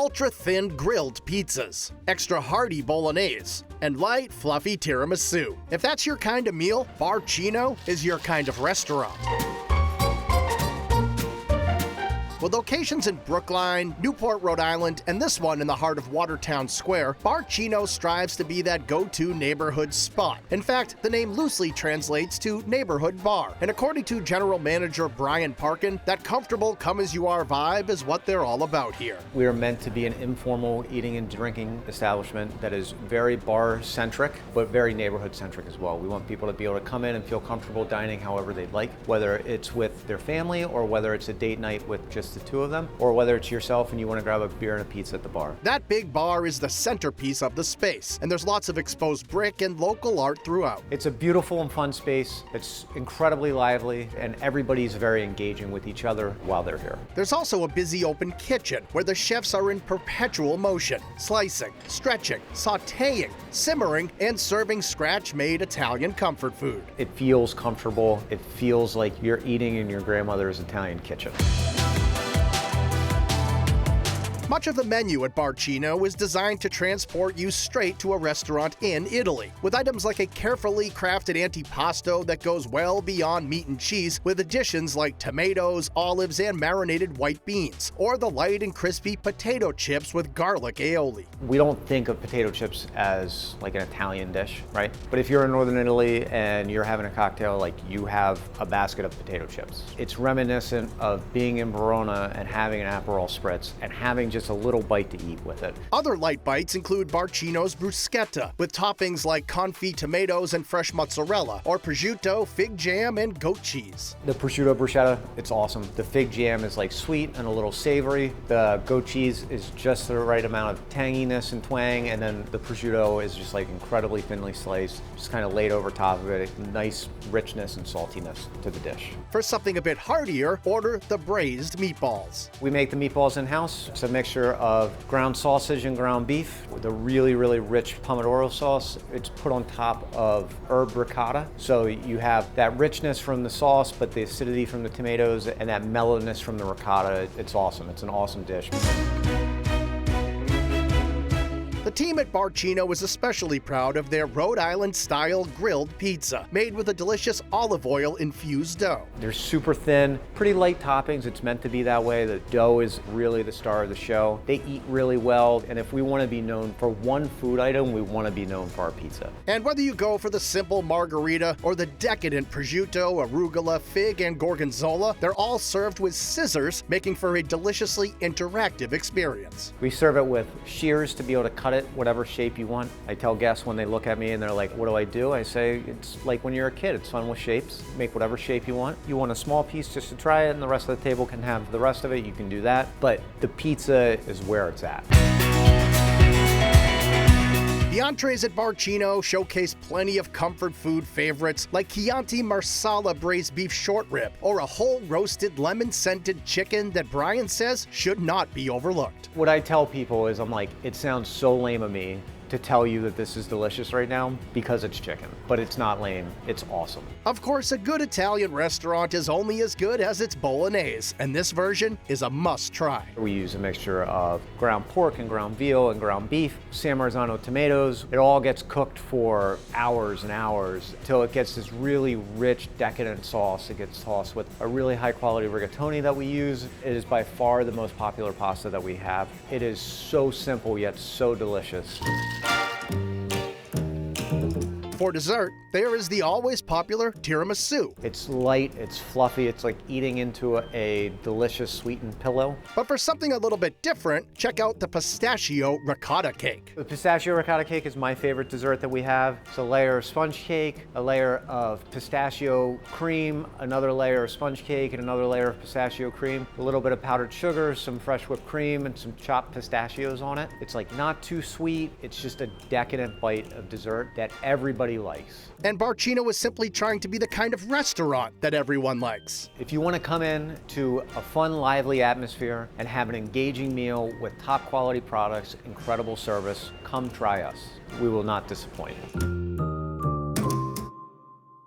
ultra-thin grilled pizzas, extra hearty Bolognese, and light, fluffy Tiramisu. If that's your kind of meal, Bar Cino is your kind of restaurant. With locations in Brookline, Newport, Rhode Island, and this one in the heart of Watertown Square, Bar Cino strives to be that go-to neighborhood spot. In fact, the name loosely translates to neighborhood bar. And according to General Manager Bryan Parkin, that comfortable come-as-you-are vibe is what they're all about here. We are meant to be an informal eating and drinking establishment that is very bar-centric, but very neighborhood-centric as well. We want people to be able to come in and feel comfortable dining however they'd like, whether it's with their family or whether it's a date night with just the two of them, or whether it's yourself and you want to grab a beer and a pizza at the bar. That big bar is the centerpiece of the space, and there's lots of exposed brick and local art throughout. It's a beautiful and fun space. It's incredibly lively, and everybody's very engaging with each other while they're here. There's also a busy open kitchen where the chefs are in perpetual motion, slicing, stretching, sautéing, simmering, and serving scratch-made Italian comfort food. It feels comfortable. It feels like you're eating in your grandmother's Italian kitchen. Much of the menu at Bar Cino is designed to transport you straight to a restaurant in Italy, with items like a carefully crafted antipasto that goes well beyond meat and cheese, with additions like tomatoes, olives, and marinated white beans, or the light and crispy potato chips with garlic aioli. We don't think of potato chips as like an Italian dish, right? But if you're in Northern Italy and you're having a cocktail, like you have a basket of potato chips. It's reminiscent of being in Verona and having an Aperol Spritz and having just a little bite to eat with it. Other light bites include Bar Cino's bruschetta, with toppings like confit tomatoes and fresh mozzarella, or prosciutto, fig jam, and goat cheese. The prosciutto bruschetta, it's awesome. The fig jam is like sweet and a little savory. The goat cheese is just the right amount of tanginess and twang, and then the prosciutto is just like incredibly thinly sliced, just kind of laid over top of it. Nice richness and saltiness to the dish. For something a bit heartier, order the braised meatballs. We make the meatballs in-house. It's a mixture of ground sausage and ground beef with a really, really rich pomodoro sauce. It's put on top of herb ricotta. So you have that richness from the sauce, but the acidity from the tomatoes and that mellowness from the ricotta. It's awesome. It's an awesome dish. The team at Bar Cino is especially proud of their Rhode Island-style grilled pizza, made with a delicious olive oil-infused dough. They're super thin, pretty light toppings. It's meant to be that way. The dough is really the star of the show. They eat really well, and if we want to be known for one food item, we want to be known for our pizza. And whether you go for the simple margarita or the decadent prosciutto, arugula, fig, and gorgonzola, they're all served with scissors, making for a deliciously interactive experience. We serve it with shears to be able to cut it whatever shape you want. I tell guests when they look at me and they're like, what do I do? I say, it's like when you're a kid, it's fun with shapes. Make whatever shape you want. You want a small piece just to try it and the rest of the table can have the rest of it, you can do that. But the pizza is where it's at. The entrees at Bar Cino showcase plenty of comfort food favorites like Chianti Marsala braised beef short rib, or a whole roasted lemon-scented chicken that Bryan says should not be overlooked. What I tell people is, I'm like, it sounds so lame of me to tell you that this is delicious right now because it's chicken, but it's not lame, it's awesome. Of course, a good Italian restaurant is only as good as its Bolognese, and this version is a must-try. We use a mixture of ground pork and ground veal and ground beef, San Marzano tomatoes. It all gets cooked for hours and hours until it gets this really rich, decadent sauce. It gets tossed with a really high-quality rigatoni that we use. It is by far the most popular pasta that we have. It is so simple yet so delicious. For dessert, there is the always popular tiramisu. It's light, it's fluffy, it's like eating into a delicious sweetened pillow. But for something a little bit different, check out the pistachio ricotta cake. The pistachio ricotta cake is my favorite dessert that we have. It's a layer of sponge cake, a layer of pistachio cream, another layer of sponge cake, and another layer of pistachio cream, a little bit of powdered sugar, some fresh whipped cream, and some chopped pistachios on it. It's like not too sweet, it's just a decadent bite of dessert that everybody likes. And Bar Cino is simply trying to be the kind of restaurant that everyone likes. If you want to come in to a fun, lively atmosphere and have an engaging meal with top quality products, incredible service, come try us. We will not disappoint.